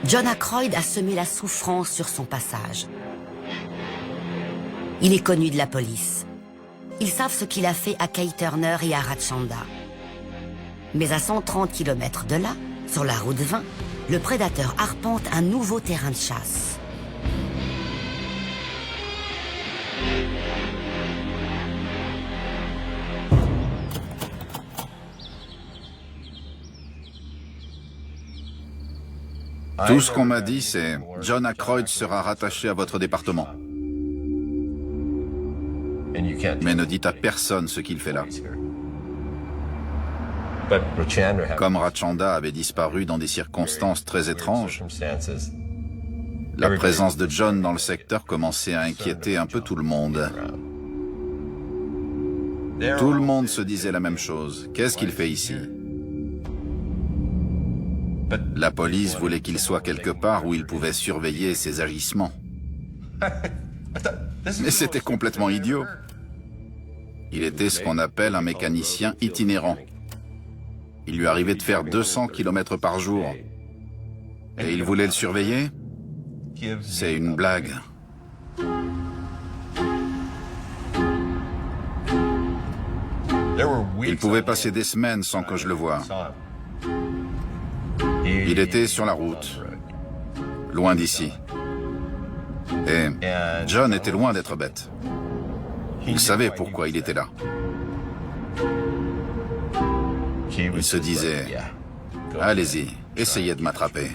John Aykroyd a semé la souffrance sur son passage. Il est connu de la police. Ils savent ce qu'il a fait à Kay Turner et à Ratchanda. Mais à 130 km de là, sur la route 20, le prédateur arpente un nouveau terrain de chasse. Tout ce qu'on m'a dit, c'est « John Aykroyd sera rattaché à votre département. Mais ne dites à personne ce qu'il fait là. » Comme Ratchanda avait disparu dans des circonstances très étranges, la présence de John dans le secteur commençait à inquiéter un peu tout le monde. Tout le monde se disait la même chose. Qu'est-ce qu'il fait ici? La police voulait qu'il soit quelque part où il pouvait surveiller ses agissements. Mais c'était complètement idiot. Il était ce qu'on appelle un mécanicien itinérant. Il lui arrivait de faire 200 km par jour. Et il voulait le surveiller? C'est une blague. Il pouvait passer des semaines sans que je le voie. Il était sur la route, loin d'ici. Et John était loin d'être bête. Il savait pourquoi il était là. Il se disait, allez-y, essayez de m'attraper.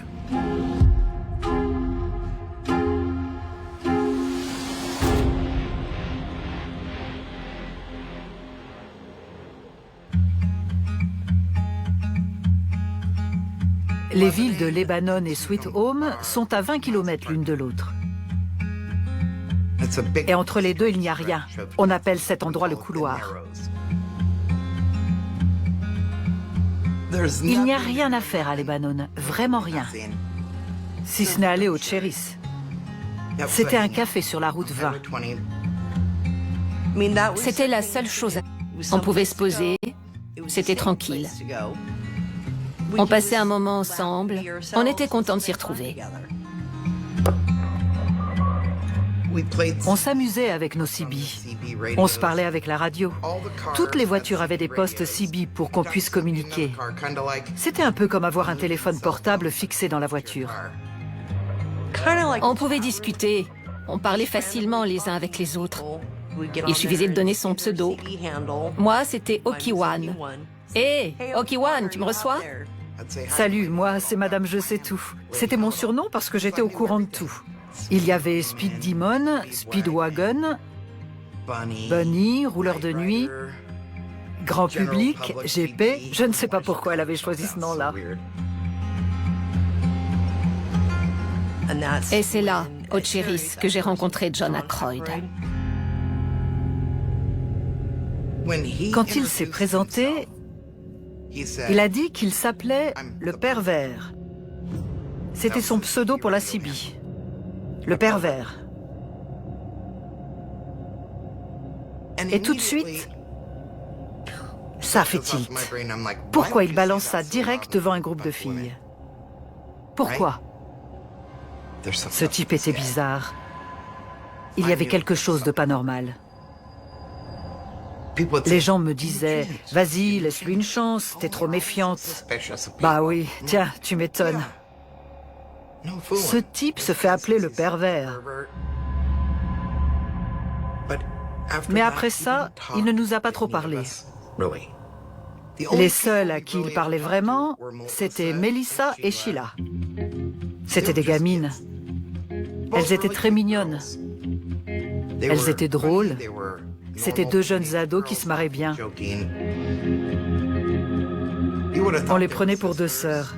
Les villes de Lebanon et Sweet Home sont à 20 km l'une de l'autre. Et entre les deux, il n'y a rien. On appelle cet endroit le couloir. Il n'y a rien à faire à Lebanon, vraiment rien. Si ce n'est aller au Cherries. C'était un café sur la route 20. C'était la seule chose. On pouvait se poser, c'était tranquille. On passait un moment ensemble, on était contents de s'y retrouver. On s'amusait avec nos CB. On se parlait avec la radio. Toutes les voitures avaient des postes CB pour qu'on puisse communiquer. C'était un peu comme avoir un téléphone portable fixé dans la voiture. On pouvait discuter, on parlait facilement les uns avec les autres. Il suffisait de donner son pseudo. Moi, c'était Okiwan. Hé, Okiwan, tu me reçois? Salut, moi, c'est Madame Je sais tout. C'était mon surnom parce que j'étais au courant de tout. Il y avait Speed Demon, Speedwagon, Bunny, Rouleur de nuit, Grand public, GP. Je ne sais pas pourquoi elle avait choisi ce nom-là. Et c'est là, au Cherries, que j'ai rencontré John Aykroyd. Quand il s'est présenté, il a dit qu'il s'appelait le Pervers. C'était son pseudo pour la CB. Le Pervers. Et tout de suite, ça fait tilt. Pourquoi il balance ça direct devant un groupe de filles? Pourquoi? Ce type était bizarre. Il y avait quelque chose de pas normal. Les gens me disaient, vas-y, laisse-lui une chance, t'es trop méfiante. Bah oui, tiens, tu m'étonnes. Ce type se fait appeler le Pervers. Mais après ça, il ne nous a pas trop parlé. Les seuls à qui il parlait vraiment, c'était Melissa et Sheila. C'étaient des gamines. Elles étaient très mignonnes. Elles étaient drôles. C'était deux jeunes ados qui se marraient bien. On les prenait pour deux sœurs.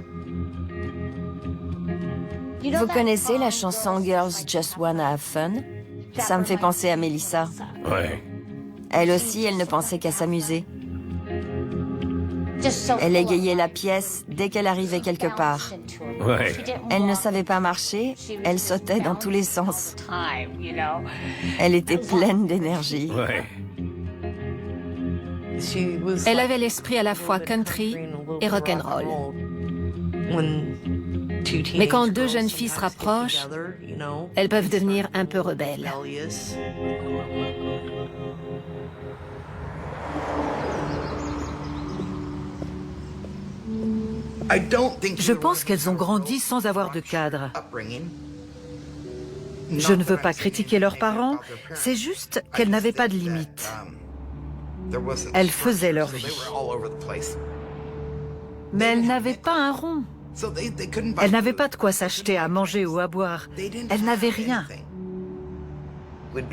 Vous connaissez la chanson Girls Just Wanna Have Fun? Ça me fait penser à Melissa. Ouais. Elle aussi, elle ne pensait qu'à s'amuser. Elle égayait la pièce dès qu'elle arrivait quelque part. Ouais. Elle ne savait pas marcher, elle sautait dans tous les sens. Elle était pleine d'énergie. Ouais. Elle avait l'esprit à la fois country et rock'n'roll. Mais quand deux jeunes filles se rapprochent, elles peuvent devenir un peu rebelles. Je pense qu'elles ont grandi sans avoir de cadre. Je ne veux pas critiquer leurs parents, c'est juste qu'elles n'avaient pas de limites. Elles faisaient leur vie. Mais elles n'avaient pas un rond. Elles n'avaient pas de quoi s'acheter à manger ou à boire. Elles n'avaient rien.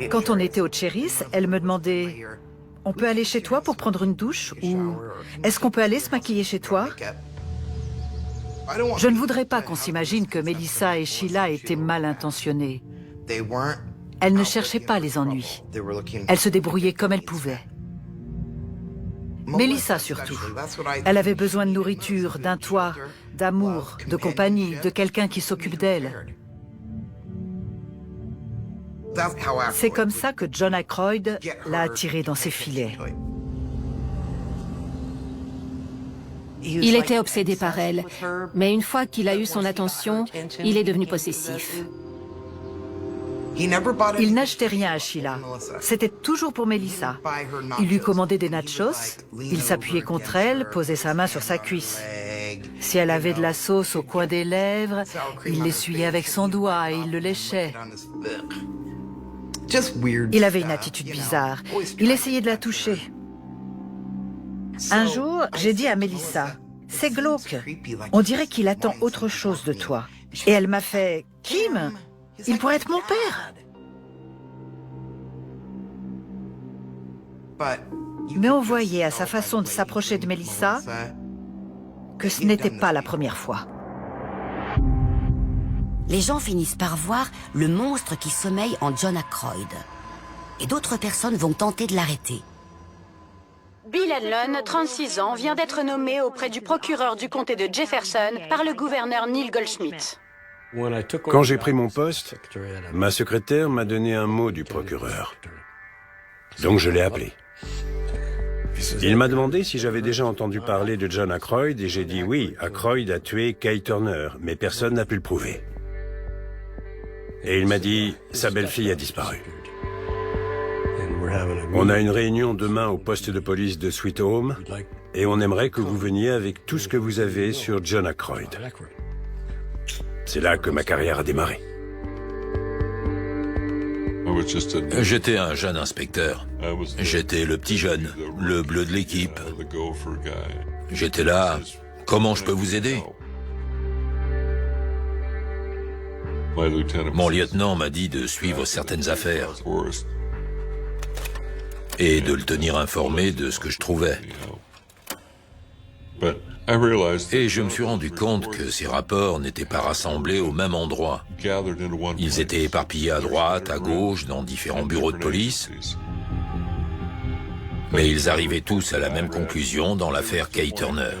Quand on était au Cherries, elles me demandaient « On peut aller chez toi pour prendre une douche ?» ou « Est-ce qu'on peut aller se maquiller chez toi ?» Je ne voudrais pas qu'on s'imagine que Melissa et Sheila étaient mal intentionnées. Elles ne cherchaient pas les ennuis. Elles se débrouillaient comme elles pouvaient. Melissa surtout. Elle avait besoin de nourriture, d'un toit, d'amour, de compagnie, de quelqu'un qui s'occupe d'elle. C'est comme ça que John Aykroyd l'a attirée dans ses filets. Il était obsédé par elle, mais une fois qu'il a eu son attention, il est devenu possessif. Il n'achetait rien à Sheila. C'était toujours pour Melissa. Il lui commandait des nachos, il s'appuyait contre elle, posait sa main sur sa cuisse. Si elle avait de la sauce au coin des lèvres, il l'essuyait avec son doigt et il le léchait. Il avait une attitude bizarre. Il essayait de la toucher. Un jour, j'ai dit à Melissa, « C'est glauque. On dirait qu'il attend autre chose de toi. » Et elle m'a fait, « Kim, il pourrait être mon père. » Mais on voyait à sa façon de s'approcher de Melissa que ce n'était pas la première fois. Les gens finissent par voir le monstre qui sommeille en John Aykroyd. Et d'autres personnes vont tenter de l'arrêter. Bill Hanlon, 36 ans, vient d'être nommé auprès du procureur du comté de Jefferson par le gouverneur Neil Goldschmidt. Quand j'ai pris mon poste, ma secrétaire m'a donné un mot du procureur. Donc je l'ai appelé. Il m'a demandé si j'avais déjà entendu parler de John Aykroyd et j'ai dit oui, Aykroyd a tué Kay Turner, mais personne n'a pu le prouver. Et il m'a dit, sa belle-fille a disparu. On a une réunion demain au poste de police de Sweet Home et on aimerait que vous veniez avec tout ce que vous avez sur John Aykroyd. C'est là que ma carrière a démarré. J'étais un jeune inspecteur. J'étais le petit jeune, le bleu de l'équipe. J'étais là. Comment je peux vous aider? Mon lieutenant m'a dit de suivre certaines affaires et de le tenir informé de ce que je trouvais. Et je me suis rendu compte que ces rapports n'étaient pas rassemblés au même endroit. Ils étaient éparpillés à droite, à gauche, dans différents bureaux de police. Mais ils arrivaient tous à la même conclusion dans l'affaire Kay Turner.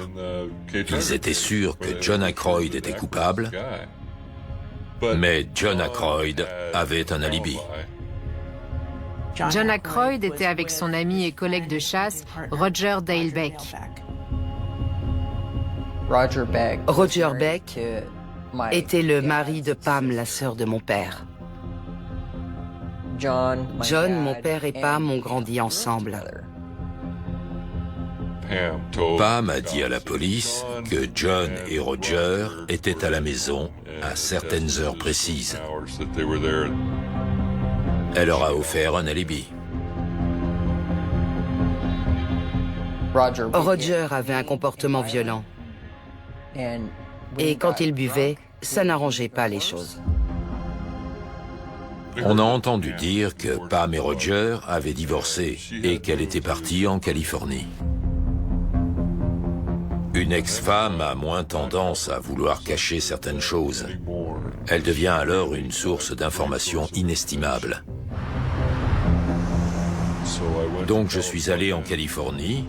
Ils étaient sûrs que John Aykroyd était coupable, mais John Aykroyd avait un alibi. John Aykroyd était avec son ami et collègue de chasse, Roger Dale Beck. Roger Beck était le mari de Pam, la sœur de mon père. John, mon père et Pam ont grandi ensemble. Pam a dit à la police que John et Roger étaient à la maison à certaines heures précises. Elle leur a offert un alibi. Roger avait un comportement violent. Et quand il buvait, ça n'arrangeait pas les choses. On a entendu dire que Pam et Roger avaient divorcé et qu'elle était partie en Californie. Une ex-femme a moins tendance à vouloir cacher certaines choses. Elle devient alors une source d'informations inestimable. Donc je suis allé en Californie,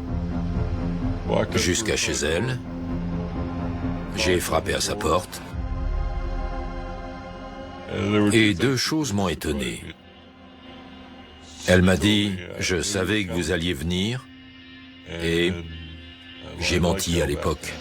jusqu'à chez elle. J'ai frappé à sa porte. Et deux choses m'ont étonné. Elle m'a dit, je savais que vous alliez venir, et j'ai menti à l'époque.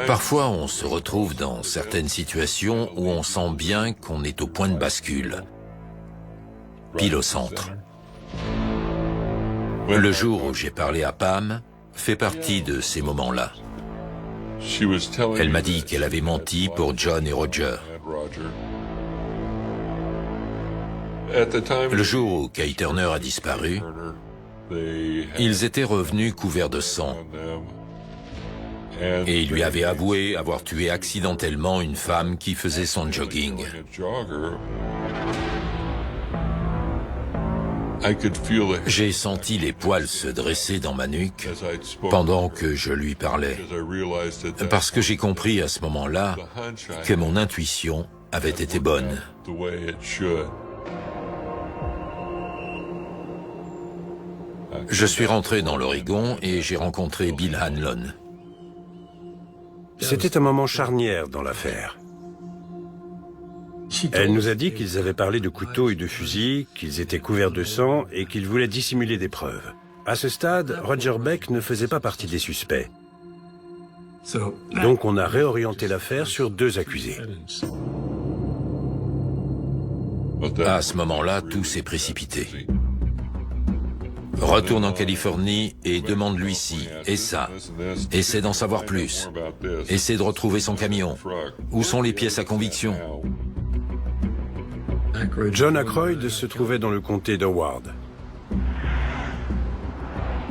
Parfois, on se retrouve dans certaines situations où on sent bien qu'on est au point de bascule, pile au centre. Le jour où j'ai parlé à Pam fait partie de ces moments-là. Elle m'a dit qu'elle avait menti pour John et Roger. Le jour où Kay Turner a disparu, ils étaient revenus couverts de sang et il lui avait avoué avoir tué accidentellement une femme qui faisait son jogging. J'ai senti les poils se dresser dans ma nuque pendant que je lui parlais, parce que j'ai compris à ce moment-là que mon intuition avait été bonne. Je suis rentré dans l'Oregon et j'ai rencontré Bill Hanlon. C'était un moment charnière dans l'affaire. Elle nous a dit qu'ils avaient parlé de couteaux et de fusils, qu'ils étaient couverts de sang et qu'ils voulaient dissimuler des preuves. À ce stade, Roger Beck ne faisait pas partie des suspects. Donc on a réorienté l'affaire sur 2 accusés. À ce moment-là, tout s'est précipité. Retourne en Californie et demande-lui ci et ça. Essaie d'en savoir plus. Essaie de retrouver son camion. Où sont les pièces à conviction? John Aykroyd se trouvait dans le comté d'Howard.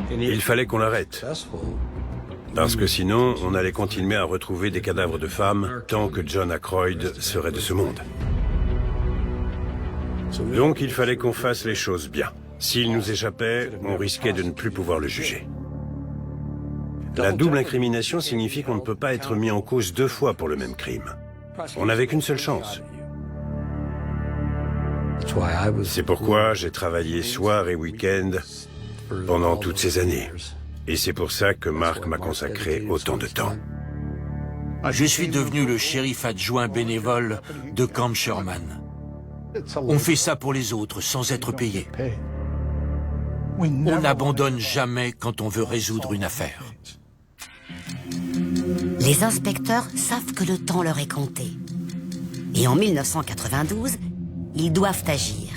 Il fallait qu'on l'arrête. Parce que sinon, on allait continuer à retrouver des cadavres de femmes tant que John Aykroyd serait de ce monde. Donc il fallait qu'on fasse les choses bien. S'il nous échappait, on risquait de ne plus pouvoir le juger. La double incrimination signifie qu'on ne peut pas être mis en cause 2 fois pour le même crime. On n'avait qu'une seule chance. C'est pourquoi j'ai travaillé soir et week-end pendant toutes ces années. Et c'est pour ça que Mark m'a consacré autant de temps. Je suis devenu le shérif adjoint bénévole de Camp Sherman. On fait ça pour les autres sans être payé. On n'abandonne jamais quand on veut résoudre une affaire. Les inspecteurs savent que le temps leur est compté. Et en 1992, ils doivent agir.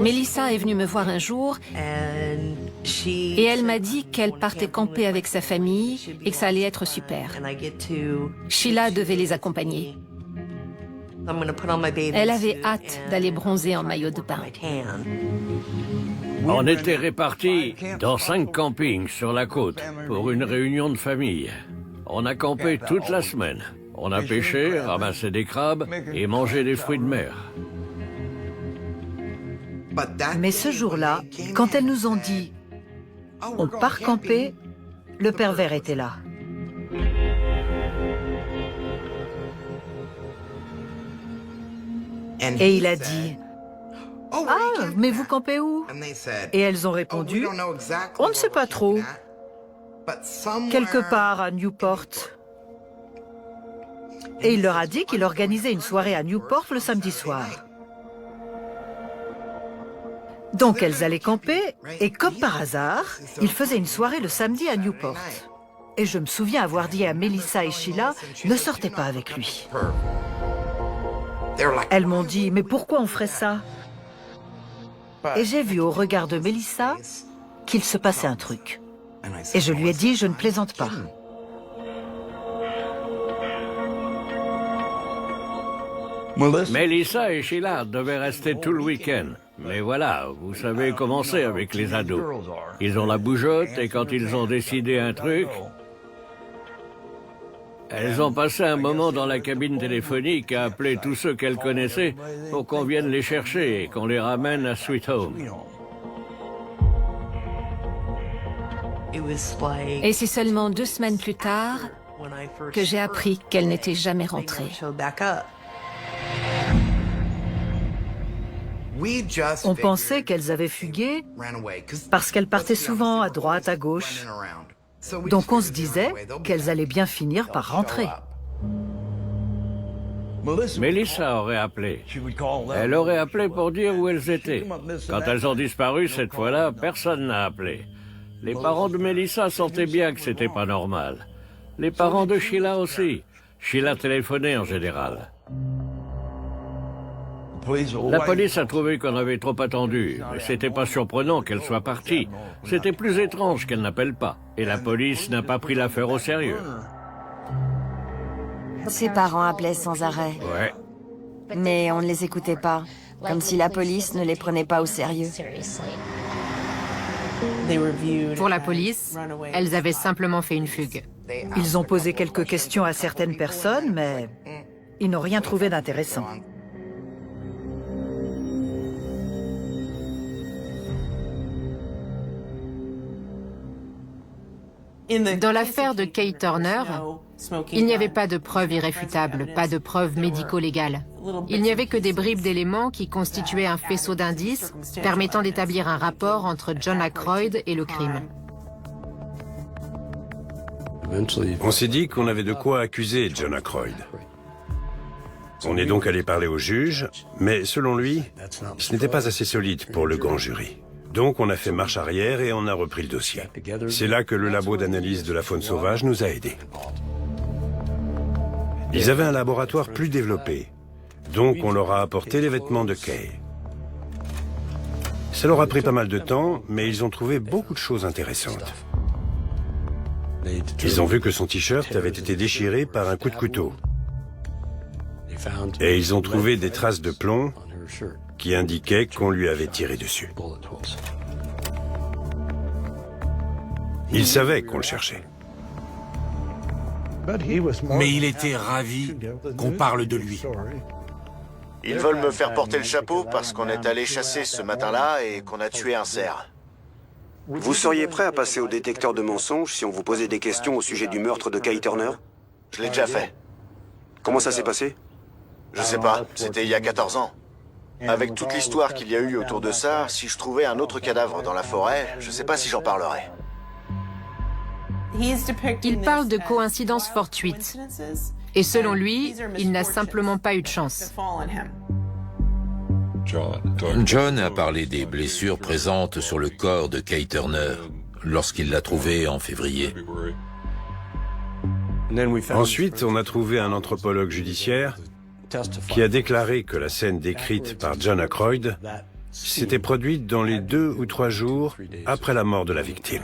Melissa est venue me voir un jour et elle m'a dit qu'elle partait camper avec sa famille et que ça allait être super. Sheila devait les accompagner. Elle avait hâte d'aller bronzer en maillot de bain. On était répartis dans 5 campings sur la côte pour une réunion de famille. On a campé toute la semaine. On a pêché, ramassé des crabes et mangé des fruits de mer. Mais ce jour-là, quand elles nous ont dit « on part camper », le pervers était là. Et il a dit « Ah, mais vous campez où ?» Et elles ont répondu « On ne sait pas trop. Quelque part à Newport. » Et il leur a dit qu'il organisait une soirée à Newport le samedi soir. Donc elles allaient camper, et comme par hasard, ils faisaient une soirée le samedi à Newport. Et je me souviens avoir dit à Melissa et Sheila, ne sortez pas avec lui. Elles m'ont dit, mais pourquoi on ferait ça? Et j'ai vu au regard de Melissa qu'il se passait un truc. Et je lui ai dit, je ne plaisante pas. Melissa et Sheila devaient rester tout le week-end. Mais voilà, vous savez comment c'est avec les ados. Ils ont la bougeotte et quand ils ont décidé un truc, elles ont passé un moment dans la cabine téléphonique à appeler tous ceux qu'elles connaissaient pour qu'on vienne les chercher et qu'on les ramène à Sweet Home. Et c'est seulement 2 semaines plus tard que j'ai appris qu'elle n'était jamais rentrée. On pensait qu'elles avaient fugué parce qu'elles partaient souvent à droite, à gauche. Donc on se disait qu'elles allaient bien finir par rentrer. Melissa aurait appelé. Elle aurait appelé pour dire où elles étaient. Quand elles ont disparu, cette fois-là, personne n'a appelé. Les parents de Melissa sentaient bien que c'était pas normal. Les parents de Sheila aussi. Sheila téléphonait en général. La police a trouvé qu'on avait trop attendu, mais c'était pas surprenant qu'elle soit partie. C'était plus étrange qu'elle n'appelle pas. Et la police n'a pas pris l'affaire au sérieux. Ses parents appelaient sans arrêt. Ouais. Mais on ne les écoutait pas, comme si la police ne les prenait pas au sérieux. Pour la police, elles avaient simplement fait une fugue. Ils ont posé quelques questions à certaines personnes, mais ils n'ont rien trouvé d'intéressant. Dans l'affaire de Kay Turner, il n'y avait pas de preuves irréfutables, pas de preuves médico-légales. Il n'y avait que des bribes d'éléments qui constituaient un faisceau d'indices permettant d'établir un rapport entre John Aykroyd et le crime. On s'est dit qu'on avait de quoi accuser John Aykroyd. On est donc allé parler au juge, mais selon lui, ce n'était pas assez solide pour le grand jury. Donc on a fait marche arrière et on a repris le dossier. C'est là que le labo d'analyse de la faune sauvage nous a aidés. Ils avaient un laboratoire plus développé, donc on leur a apporté les vêtements de Kay. Ça leur a pris pas mal de temps, mais ils ont trouvé beaucoup de choses intéressantes. Ils ont vu que son t-shirt avait été déchiré par un coup de couteau. Et ils ont trouvé des traces de plomb qui indiquaient qu'on lui avait tiré dessus. Ils savaient qu'on le cherchait. Mais il était ravi qu'on parle de lui. Ils veulent me faire porter le chapeau parce qu'on est allé chasser ce matin-là et qu'on a tué un cerf. Vous seriez prêt à passer au détecteur de mensonges si on vous posait des questions au sujet du meurtre de Kay Turner? Je l'ai déjà fait. Comment ça s'est passé? Je sais pas, c'était il y a 14 ans. Avec toute l'histoire qu'il y a eu autour de ça, si je trouvais un autre cadavre dans la forêt, je sais pas si j'en parlerais. Il parle de coïncidences fortuites. Et selon lui, il n'a simplement pas eu de chance. John a parlé des blessures présentes sur le corps de Kay Turner lorsqu'il l'a trouvé en février. Ensuite, on a trouvé un anthropologue judiciaire qui a déclaré que la scène décrite par John Aykroyd s'était produite dans les 2 ou 3 jours après la mort de la victime.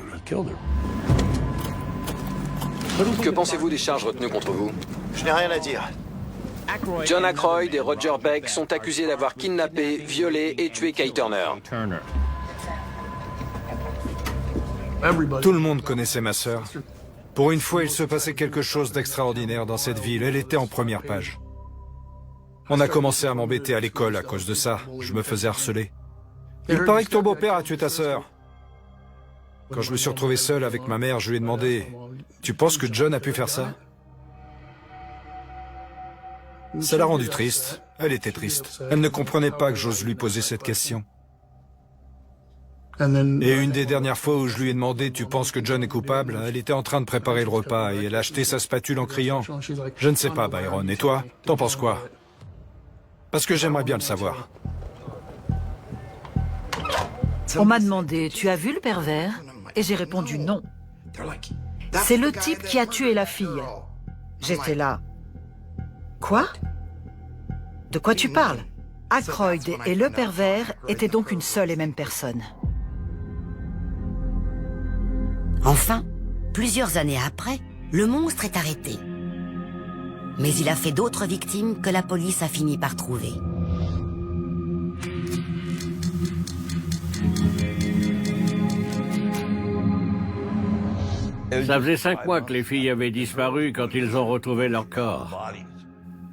Que pensez-vous des charges retenues contre vous? Je n'ai rien à dire. John Aykroyd et Roger Beck sont accusés d'avoir kidnappé, violé et tué Kay Turner. Tout le monde connaissait ma sœur. Pour une fois, il se passait quelque chose d'extraordinaire dans cette ville. Elle était en première page. On a commencé à m'embêter à l'école à cause de ça. Je me faisais harceler. Il paraît que ton beau-père a tué ta sœur. Quand je me suis retrouvé seul avec ma mère, je lui ai demandé « Tu penses que John a pu faire ça ?» Ça l'a rendue triste. Elle était triste. Elle ne comprenait pas que j'ose lui poser cette question. Et une des dernières fois où je lui ai demandé « Tu penses que John est coupable ?» Elle était en train de préparer le repas et elle a acheté sa spatule en criant « Je ne sais pas, Byron. Et toi, t'en penses quoi ?» Parce que j'aimerais bien le savoir. On m'a demandé « Tu as vu le pervers ?» Et j'ai répondu « Non. » C'est le type qui a tué la fille. J'étais là. Quoi? De quoi tu parles? Aykroyd et le pervers étaient donc une seule et même personne. Enfin, plusieurs années après, le monstre est arrêté. Mais il a fait d'autres victimes que la police a fini par trouver. Ça faisait 5 mois que les filles avaient disparu quand ils ont retrouvé leur corps.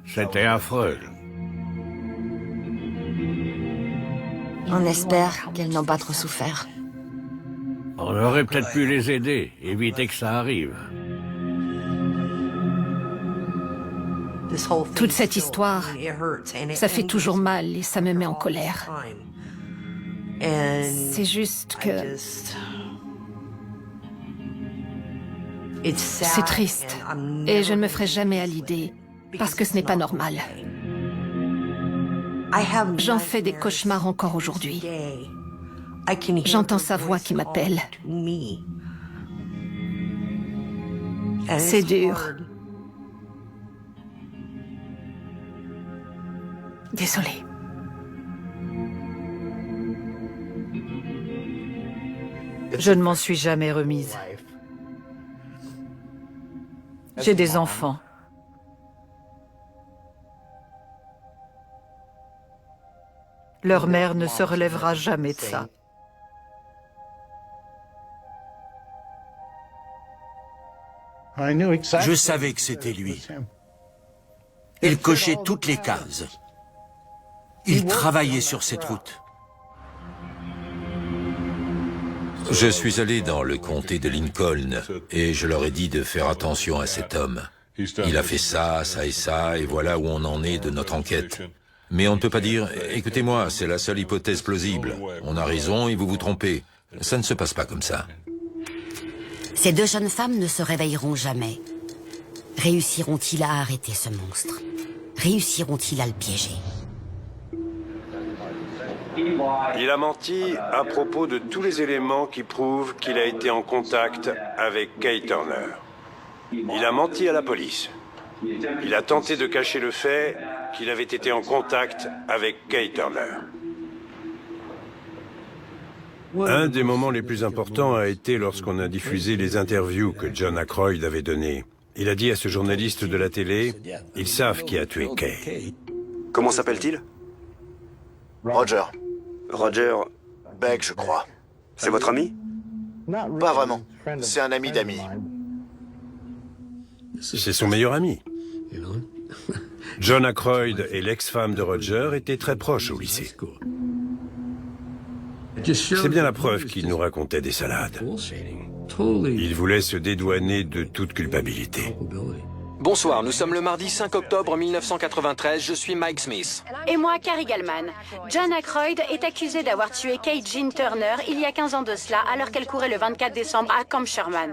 C'était affreux. On espère qu'elles n'ont pas trop souffert. On aurait peut-être pu les aider, éviter que ça arrive. Toute cette histoire, ça fait toujours mal et ça me met en colère. C'est juste que... C'est triste et je ne me ferai jamais à l'idée parce que ce n'est pas normal. J'en fais des cauchemars encore aujourd'hui. J'entends sa voix qui m'appelle. C'est dur. Désolée. Je ne m'en suis jamais remise. J'ai des enfants. Leur mère ne se relèvera jamais de ça. Je savais que c'était lui. Il cochait toutes les cases. Il travaillait sur cette route. Je suis allé dans le comté de Lincoln et je leur ai dit de faire attention à cet homme. Il a fait ça, ça et ça, et voilà où on en est de notre enquête. Mais on ne peut pas dire, écoutez-moi, c'est la seule hypothèse plausible. On a raison et vous vous trompez. Ça ne se passe pas comme ça. Ces deux jeunes femmes ne se réveilleront jamais. Réussiront-ils à arrêter ce monstre? Réussiront-ils à le piéger? Il a menti à propos de tous les éléments qui prouvent qu'il a été en contact avec Kay Turner. Il a menti à la police. Il a tenté de cacher le fait qu'il avait été en contact avec Kay Turner. Un des moments les plus importants a été lorsqu'on a diffusé les interviews que John Ackroyd avait données. Il a dit à ce journaliste de la télé, « Ils savent qui a tué Kay. » Comment s'appelle-t-il? Roger. Roger Beck, je crois. C'est votre ami? Pas vraiment. C'est un ami d'amis. C'est son meilleur ami. John Ackroyd et l'ex-femme de Roger étaient très proches au lycée. C'est bien la preuve qu'il nous racontait des salades. Il voulait se dédouaner de toute culpabilité. Bonsoir, nous sommes le mardi 5 octobre 1993, je suis Mike Smith. Et moi, Carrie Gallman. John Ackroyd est accusé d'avoir tué Kay Jean Turner il y a 15 ans de cela, alors qu'elle courait le 24 décembre à Camp Sherman.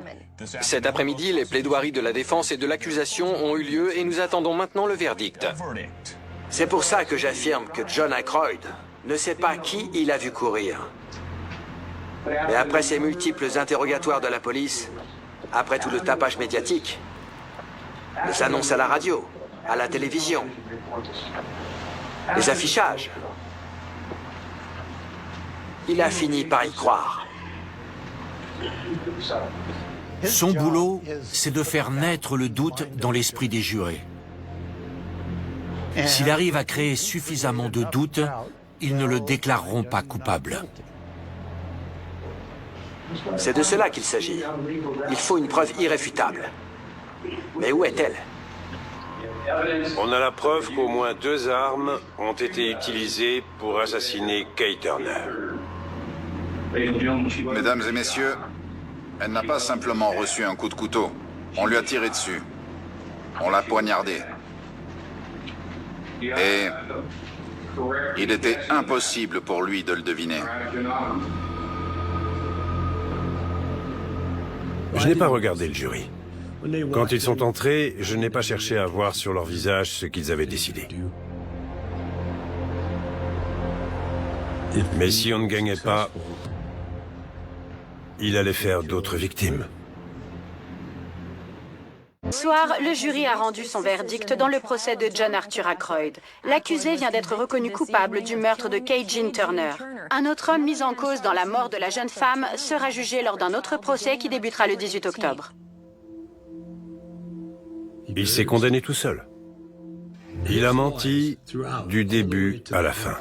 Cet après-midi, les plaidoiries de la défense et de l'accusation ont eu lieu et nous attendons maintenant le verdict. C'est pour ça que j'affirme que John Ackroyd ne sait pas qui il a vu courir. Mais après ces multiples interrogatoires de la police, après tout le tapage médiatique, les annonces à la radio, à la télévision, les affichages, il a fini par y croire. Son boulot, c'est de faire naître le doute dans l'esprit des jurés. S'il arrive à créer suffisamment de doutes, ils ne le déclareront pas coupable. C'est de cela qu'il s'agit. Il faut une preuve irréfutable. Mais où est-elle? On a la preuve qu'au moins 2 armes ont été utilisées pour assassiner Kay Turner. Mesdames et messieurs, elle n'a pas simplement reçu un coup de couteau. On lui a tiré dessus. On l'a poignardée. Et il était impossible pour lui de le deviner. Je n'ai pas regardé le jury. Quand ils sont entrés, je n'ai pas cherché à voir sur leur visage ce qu'ils avaient décidé. Mais si on ne gagnait pas, il allait faire d'autres victimes. Ce soir, le jury a rendu son verdict dans le procès de John Arthur Ackroyd. L'accusé vient d'être reconnu coupable du meurtre de Kay Jean Turner. Un autre homme mis en cause dans la mort de la jeune femme sera jugé lors d'un autre procès qui débutera le 18 octobre. Il s'est condamné tout seul. Il a menti du début à la fin.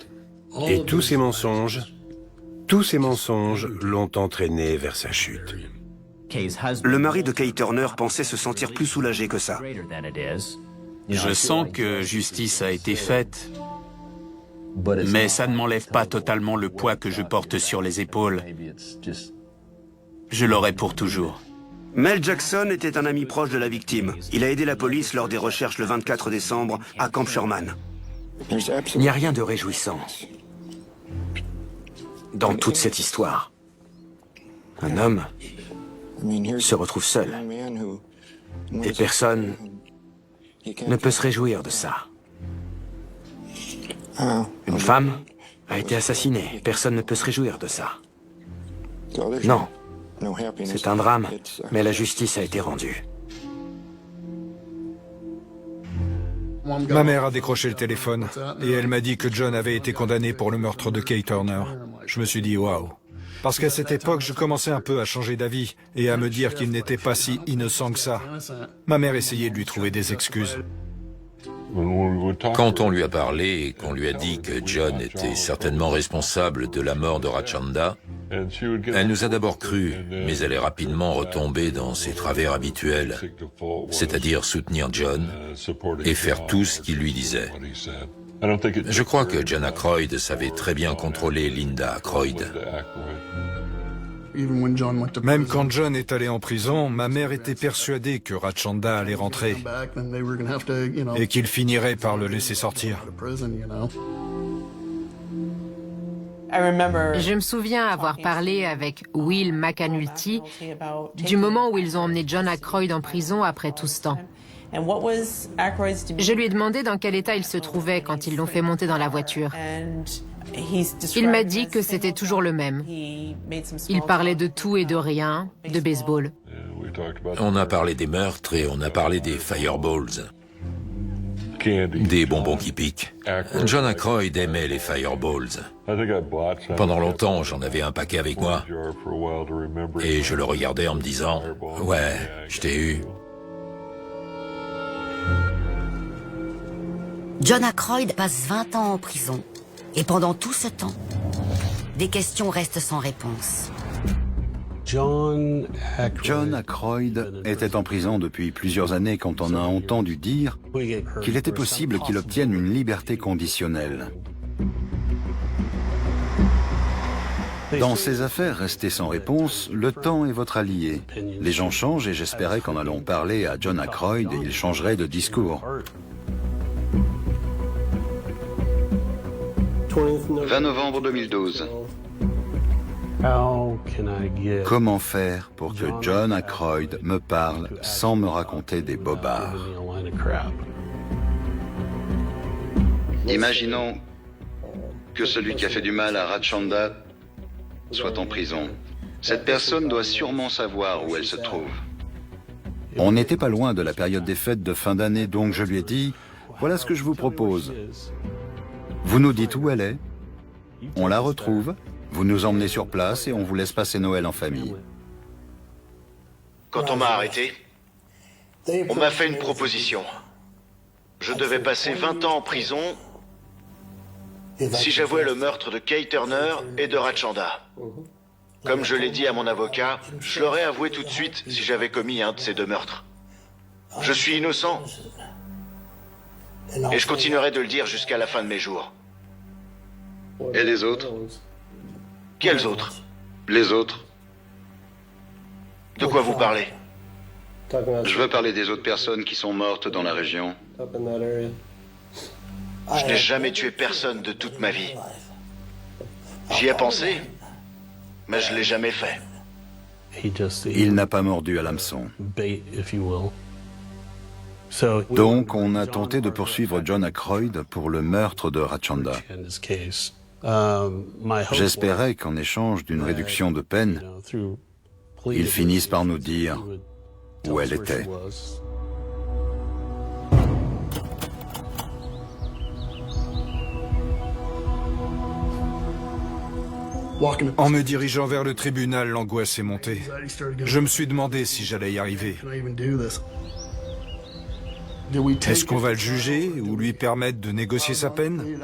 Et tous ces mensonges l'ont entraîné vers sa chute. Le mari de Kay Turner pensait se sentir plus soulagé que ça. Je sens que justice a été faite, mais ça ne m'enlève pas totalement le poids que je porte sur les épaules. Je l'aurai pour toujours. Mel Jackson était un ami proche de la victime. Il a aidé la police lors des recherches le 24 décembre à Camp Sherman. Il n'y a rien de réjouissant dans toute cette histoire. Un homme se retrouve seul. Et personne ne peut se réjouir de ça. Une femme a été assassinée. Personne ne peut se réjouir de ça. Non. C'est un drame, mais la justice a été rendue. Ma mère a décroché le téléphone et elle m'a dit que John avait été condamné pour le meurtre de Kay Turner. Je me suis dit waouh. Parce qu'à cette époque, je commençais un peu à changer d'avis et à me dire qu'il n'était pas si innocent que ça. Ma mère essayait de lui trouver des excuses. Quand on lui a parlé et qu'on lui a dit que John était certainement responsable de la mort de Rachanda, elle nous a d'abord cru, mais elle est rapidement retombée dans ses travers habituels, c'est-à-dire soutenir John et faire tout ce qu'il lui disait. Je crois que John Aykroyd savait très bien contrôler Linda Aykroyd. Même quand John est allé en prison, ma mère était persuadée que Rachanda allait rentrer et qu'il finirait par le laisser sortir. Je me souviens avoir parlé avec Will McAnulty du moment où ils ont emmené John Aykroyd en prison après tout ce temps. Je lui ai demandé dans quel état il se trouvait quand ils l'ont fait monter dans la voiture. Il m'a dit que c'était toujours le même. Il parlait de tout et de rien, de baseball. On a parlé des meurtres et on a parlé des fireballs, des bonbons qui piquent. John Aykroyd aimait les fireballs. Pendant longtemps, j'en avais un paquet avec moi. Et je le regardais en me disant « Ouais, je t'ai eu ». John Aykroyd passe 20 ans en prison. Et pendant tout ce temps, des questions restent sans réponse. John Aykroyd était en prison depuis plusieurs années quand on a entendu dire qu'il était possible qu'il obtienne une liberté conditionnelle. Dans ces affaires restées sans réponse, le temps est votre allié. Les gens changent et j'espérais qu'en allant parler à John Aykroyd, il changerait de discours. 20 novembre 2012. Comment faire pour que John Aykroyd me parle sans me raconter des bobards? Imaginons que celui qui a fait du mal à Rachanda soit en prison. Cette personne doit sûrement savoir où elle se trouve. On n'était pas loin de la période des fêtes de fin d'année, donc je lui ai dit, voilà ce que je vous propose. Vous nous dites où elle est, on la retrouve, vous nous emmenez sur place et on vous laisse passer Noël en famille. Quand on m'a arrêté, on m'a fait une proposition. Je devais passer 20 ans en prison si j'avouais le meurtre de Kay Turner et de Rachanda. Comme je l'ai dit à mon avocat, je l'aurais avoué tout de suite si j'avais commis un de ces deux meurtres. Je suis innocent. Et je continuerai de le dire jusqu'à la fin de mes jours. Et les autres? Quels autres? Les autres. De quoi vous parlez? Je veux parler des autres personnes qui sont mortes dans la région. Je n'ai jamais tué personne de toute ma vie. J'y ai pensé, mais je ne l'ai jamais fait. Il n'a pas mordu à l'hameçon. Donc, on a tenté de poursuivre John Aykroyd pour le meurtre de Rachanda. J'espérais qu'en échange d'une réduction de peine, ils finissent par nous dire où elle était. En me dirigeant vers le tribunal, l'angoisse est montée. Je me suis demandé si j'allais y arriver. Est-ce qu'on va le juger ou lui permettre de négocier sa peine?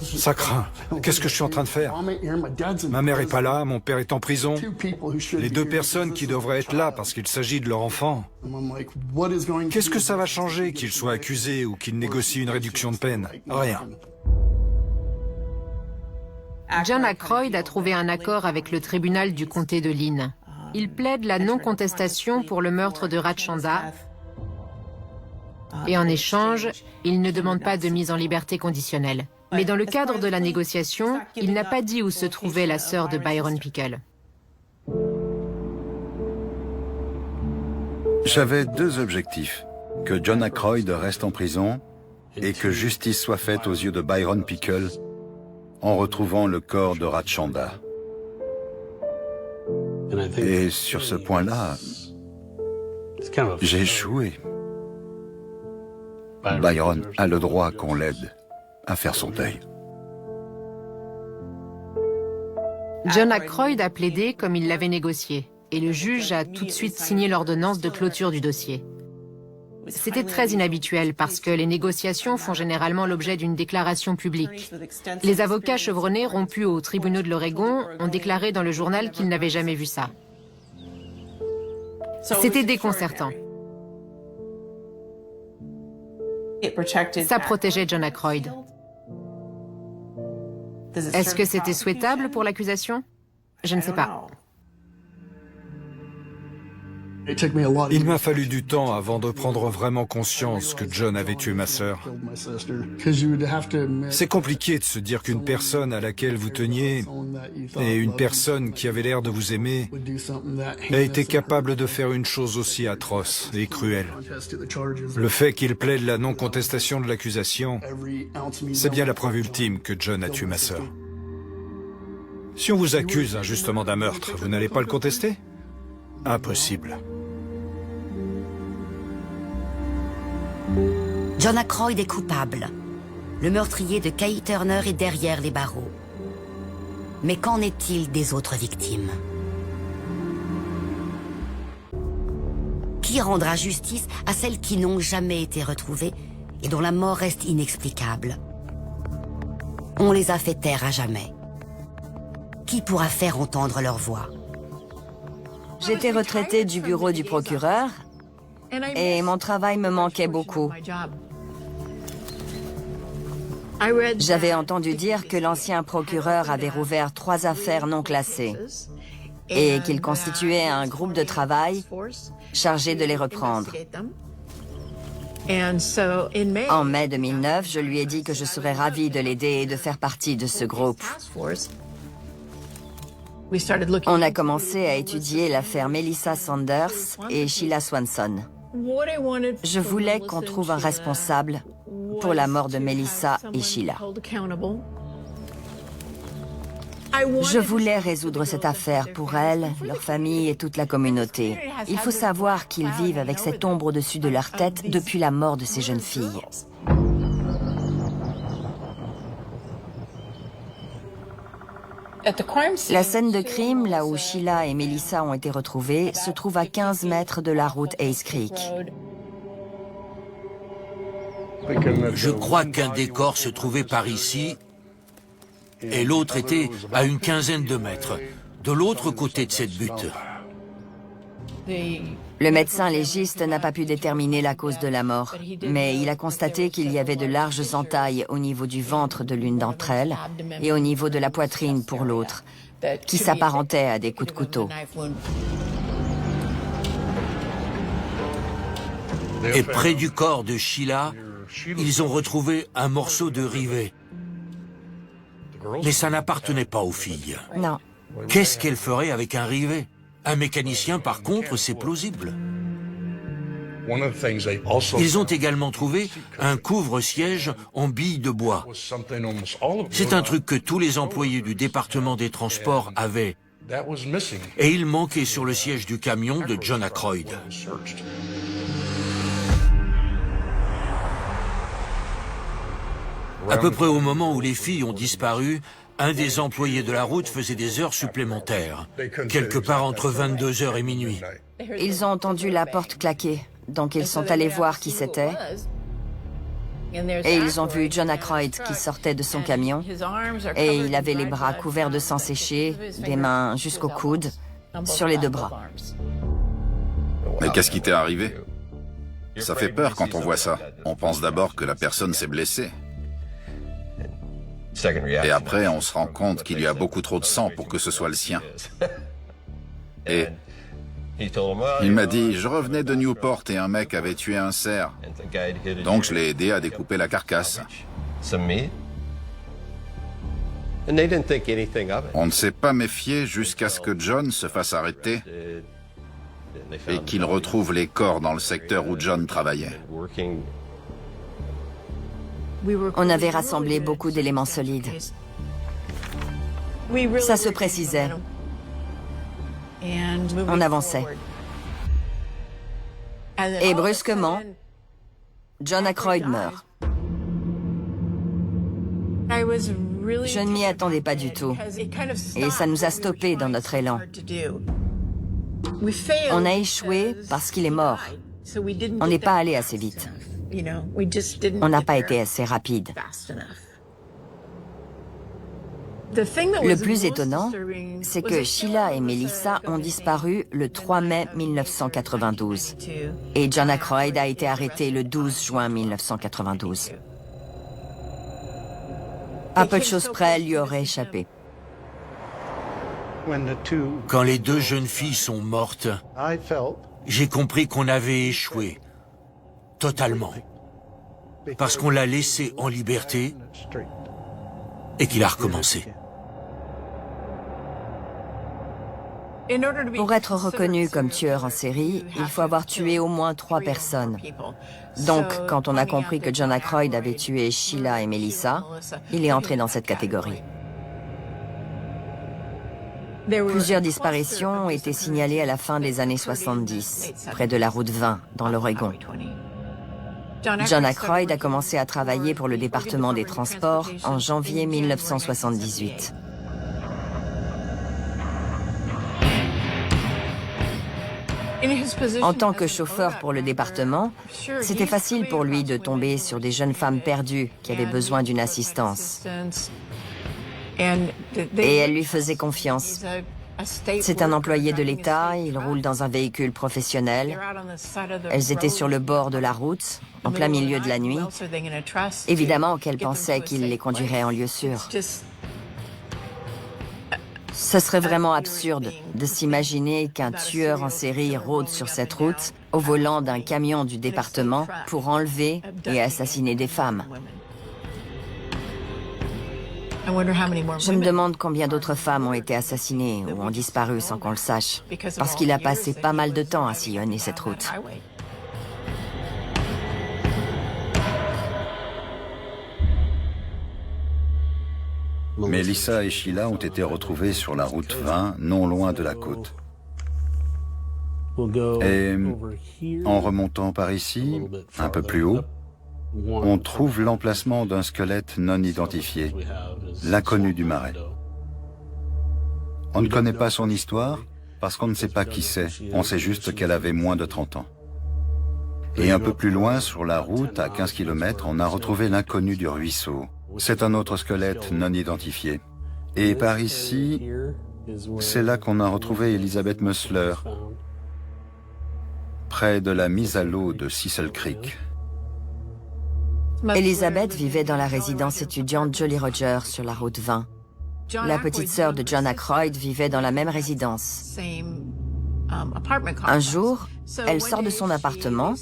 Ça craint. Qu'est-ce que je suis en train de faire? Ma mère est pas là, mon père est en prison. Les deux personnes qui devraient être là parce qu'il s'agit de leur enfant. Qu'est-ce que ça va changer qu'il soit accusé ou qu'il négocie une réduction de peine? Rien. John Aykroyd a trouvé un accord avec le tribunal du comté de Lynn. Il plaide la non-contestation pour le meurtre de Rachanda et en échange, il ne demande pas de mise en liberté conditionnelle. Mais dans le cadre de la négociation, il n'a pas dit où se trouvait la sœur de Byron Pickle. J'avais deux objectifs. Que John Aykroyd reste en prison et que justice soit faite aux yeux de Byron Pickle en retrouvant le corps de Ratchanda. Et sur ce point-là, j'ai échoué. Byron a le droit qu'on l'aide à faire son deuil. John Ackroyd a plaidé comme il l'avait négocié, et le juge a tout de suite signé l'ordonnance de clôture du dossier. C'était très inhabituel parce que les négociations font généralement l'objet d'une déclaration publique. Les avocats chevronnés rompus aux tribunaux de l'Oregon ont déclaré dans le journal qu'ils n'avaient jamais vu ça. C'était déconcertant. Ça protégeait John Ackroyd. Est-ce que c'était souhaitable pour l'accusation? Je ne sais pas. Il m'a fallu du temps avant de prendre vraiment conscience que John avait tué ma sœur. C'est compliqué de se dire qu'une personne à laquelle vous teniez et une personne qui avait l'air de vous aimer a été capable de faire une chose aussi atroce et cruelle. Le fait qu'il plaide la non-contestation de l'accusation, c'est bien la preuve ultime que John a tué ma sœur. Si on vous accuse injustement d'un meurtre, vous n'allez pas le contester? Impossible. John Ackroyd est coupable. Le meurtrier de Kay Turner est derrière les barreaux. Mais qu'en est-il des autres victimes? Qui rendra justice à celles qui n'ont jamais été retrouvées et dont la mort reste inexplicable? On les a fait taire à jamais. Qui pourra faire entendre leur voix? J'étais retraitée du bureau du procureur et mon travail me manquait beaucoup. J'avais entendu dire que l'ancien procureur avait rouvert 3 affaires non classées et qu'il constituait un groupe de travail chargé de les reprendre. En mai 2009, je lui ai dit que je serais ravie de l'aider et de faire partie de ce groupe. On a commencé à étudier l'affaire Melissa Sanders et Sheila Swanson. Je voulais qu'on trouve un responsable pour la mort de Melissa et Sheila. Je voulais résoudre cette affaire pour elles, leur famille et toute la communauté. Il faut savoir qu'ils vivent avec cette ombre au-dessus de leur tête depuis la mort de ces jeunes filles. La scène de crime, là où Sheila et Melissa ont été retrouvées, se trouve à 15 mètres de la route Hayes Creek. Je crois qu'un des corps se trouvait par ici et l'autre était à une quinzaine de mètres, de l'autre côté de cette butte. Le médecin légiste n'a pas pu déterminer la cause de la mort, mais il a constaté qu'il y avait de larges entailles au niveau du ventre de l'une d'entre elles et au niveau de la poitrine pour l'autre, qui s'apparentaient à des coups de couteau. Et près du corps de Sheila, ils ont retrouvé un morceau de rivet. Mais ça n'appartenait pas aux filles. Non. Qu'est-ce qu'elles feraient avec un rivet? Un mécanicien, par contre, c'est plausible. Ils ont également trouvé un couvre-siège en billes de bois. C'est un truc que tous les employés du département des transports avaient. Et il manquait sur le siège du camion de John Ackroyd. À peu près au moment où les filles ont disparu, un des employés de la route faisait des heures supplémentaires, quelque part entre 22h et minuit. Ils ont entendu la porte claquer, donc ils sont allés voir qui c'était. Et ils ont vu John Ackroyd qui sortait de son camion, et il avait les bras couverts de sang séché, des mains jusqu'au coude, sur les 2 bras. Mais qu'est-ce qui t'est arrivé? Ça fait peur quand on voit ça. On pense d'abord que la personne s'est blessée. Et après, on se rend compte qu'il y a beaucoup trop de sang pour que ce soit le sien. Et il m'a dit, je revenais de Newport et un mec avait tué un cerf. Donc je l'ai aidé à découper la carcasse. On ne s'est pas méfié jusqu'à ce que John se fasse arrêter et qu'il retrouve les corps dans le secteur où John travaillait. On avait rassemblé beaucoup d'éléments solides. Ça se précisait. On avançait. Et brusquement, John Ackroyd meurt. Je ne m'y attendais pas du tout. Et ça nous a stoppés dans notre élan. On a échoué parce qu'il est mort. On n'est pas allé assez vite. On n'a pas été assez rapide. Le plus étonnant, c'est que Sheila et Melissa ont disparu le 3 mai 1992 et John Ackroyd a été arrêté le 12 juin 1992. À peu de choses près, elle lui aurait échappé. Quand les deux jeunes filles sont mortes, j'ai compris qu'on avait échoué. Totalement. Parce qu'on l'a laissé en liberté et qu'il a recommencé. Pour être reconnu comme tueur en série, il faut avoir tué au moins 3 personnes. Donc, quand on a compris que John Ackroyd avait tué Sheila et Melissa, il est entré dans cette catégorie. Plusieurs disparitions ont été signalées à la fin des années 70, près de la route 20, dans l'Oregon. John Ackroyd a commencé à travailler pour le département des transports en janvier 1978. En tant que chauffeur pour le département, c'était facile pour lui de tomber sur des jeunes femmes perdues qui avaient besoin d'une assistance. Et elle lui faisait confiance. C'est un employé de l'État, il roule dans un véhicule professionnel. Elles étaient sur le bord de la route, en plein milieu de la nuit. Évidemment qu'elle pensait qu'il les conduirait en lieu sûr. Ce serait vraiment absurde de s'imaginer qu'un tueur en série rôde sur cette route au volant d'un camion du département pour enlever et assassiner des femmes. Je me demande combien d'autres femmes ont été assassinées ou ont disparu sans qu'on le sache, parce qu'il a passé pas mal de temps à sillonner cette route. Melissa et Sheila ont été retrouvées sur la route 20, non loin de la côte. Et en remontant par ici, un peu plus haut, on trouve l'emplacement d'un squelette non identifié, l'inconnu du marais. On ne connaît pas son histoire parce qu'on ne sait pas qui c'est, on sait juste qu'elle avait moins de 30 ans. Et un peu plus loin, sur la route, à 15 km, on a retrouvé l'inconnu du ruisseau. C'est un autre squelette non identifié. Et par ici, c'est là qu'on a retrouvé Elizabeth Musler, près de la mise à l'eau de Cecil Creek. Elizabeth vivait dans la résidence étudiante Jolly Roger sur la route 20. La petite sœur de John Ackroyd vivait dans la même résidence. Un jour, elle sort de son appartement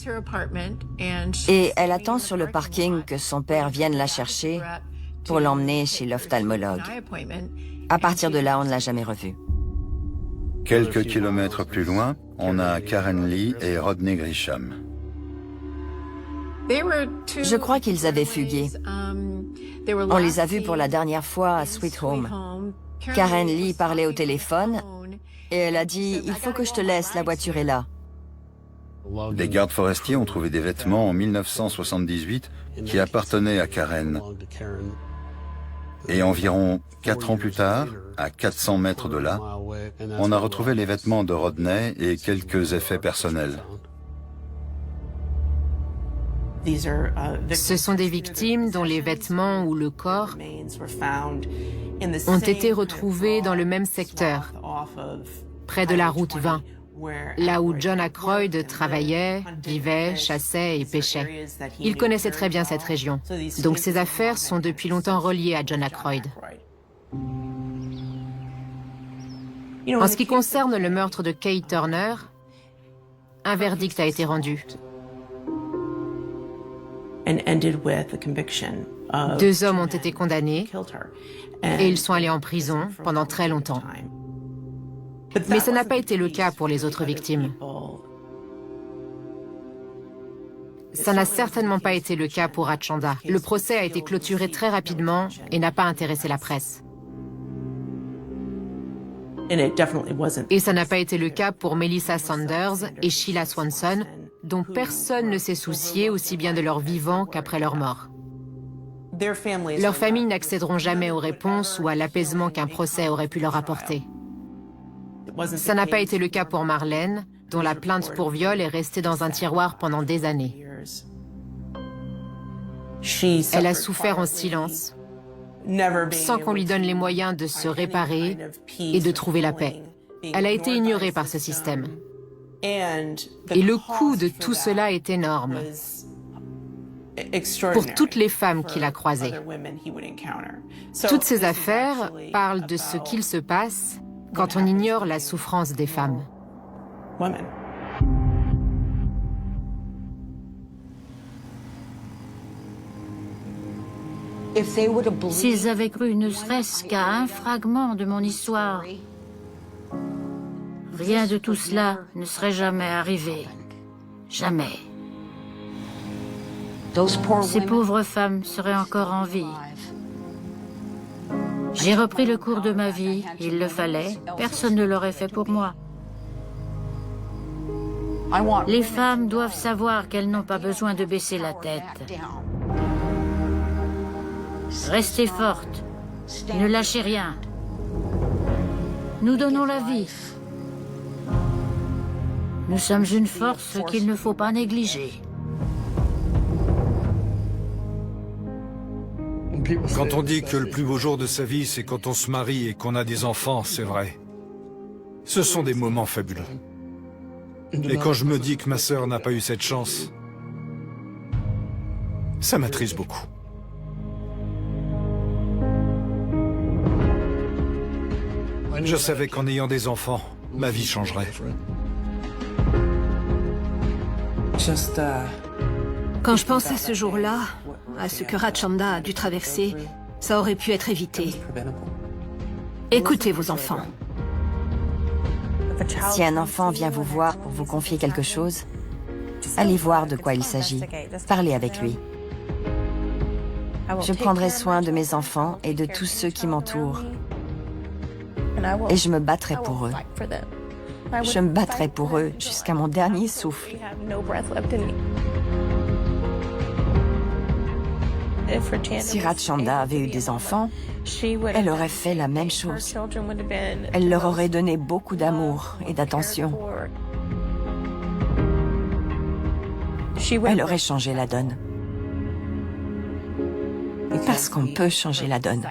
et elle attend sur le parking que son père vienne la chercher pour l'emmener chez l'ophtalmologue. À partir de là, on ne l'a jamais revue. Quelques kilomètres plus loin, on a Karen Lee et Rodney Grisham. Je crois qu'ils avaient fugué. On les a vus pour la dernière fois à Sweet Home. Karen Lee parlait au téléphone et elle a dit « Il faut que je te laisse, la voiture est là ». Les gardes forestiers ont trouvé des vêtements en 1978 qui appartenaient à Karen. Et environ 4 ans plus tard, à 400 mètres de là, on a retrouvé les vêtements de Rodney et quelques effets personnels. Ce sont des victimes dont les vêtements ou le corps ont été retrouvés dans le même secteur, près de la route 20, là où John Ackroyd travaillait, vivait, chassait et pêchait. Il connaissait très bien cette région, donc ces affaires sont depuis longtemps reliées à John Ackroyd. En ce qui concerne le meurtre de Kay Turner, un verdict a été rendu. 2 hommes ont été condamnés et ils sont allés en prison pendant très longtemps. Mais ce n'a pas été le cas pour les autres victimes. Ça n'a certainement pas été le cas pour Rachanda. Le procès a été clôturé très rapidement et n'a pas intéressé la presse. Et ça n'a pas été le cas pour Melissa Sanders et Sheila Swanson, dont personne ne s'est soucié aussi bien de leur vivant qu'après leur mort. Leurs familles n'accéderont jamais aux réponses ou à l'apaisement qu'un procès aurait pu leur apporter. Ça n'a pas été le cas pour Marlène, dont la plainte pour viol est restée dans un tiroir pendant des années. Elle a souffert en silence, sans qu'on lui donne les moyens de se réparer et de trouver la paix. Elle a été ignorée par ce système. Et le coût de tout cela est énorme pour toutes les femmes qu'il a croisées. Toutes ces affaires parlent de ce qu'il se passe quand on ignore la souffrance des femmes. S'ils avaient cru ne serait-ce qu'à un fragment de mon histoire, rien de tout cela ne serait jamais arrivé. Jamais. Ces pauvres femmes seraient encore en vie. J'ai repris le cours de ma vie, il le fallait, personne ne l'aurait fait pour moi. Les femmes doivent savoir qu'elles n'ont pas besoin de baisser la tête. Restez fortes, ne lâchez rien. Nous donnons la vie. Nous sommes une force qu'il ne faut pas négliger. Quand on dit que le plus beau jour de sa vie, c'est quand on se marie et qu'on a des enfants, c'est vrai. Ce sont des moments fabuleux. Et quand je me dis que ma sœur n'a pas eu cette chance, ça m'attriste beaucoup. Je savais qu'en ayant des enfants, ma vie changerait. Quand je pense à ce jour-là, à ce que Rachanda a dû traverser, ça aurait pu être évité. Écoutez vos enfants. Si un enfant vient vous voir pour vous confier quelque chose, allez voir de quoi il s'agit. Parlez avec lui. Je prendrai soin de mes enfants et de tous ceux qui m'entourent. Et je me battrai pour eux. Je me battrai pour eux jusqu'à mon dernier souffle. Si Rachanda avait eu des enfants, elle aurait fait la même chose. Elle leur aurait donné beaucoup d'amour et d'attention. Elle aurait changé la donne. Parce qu'on peut changer la donne.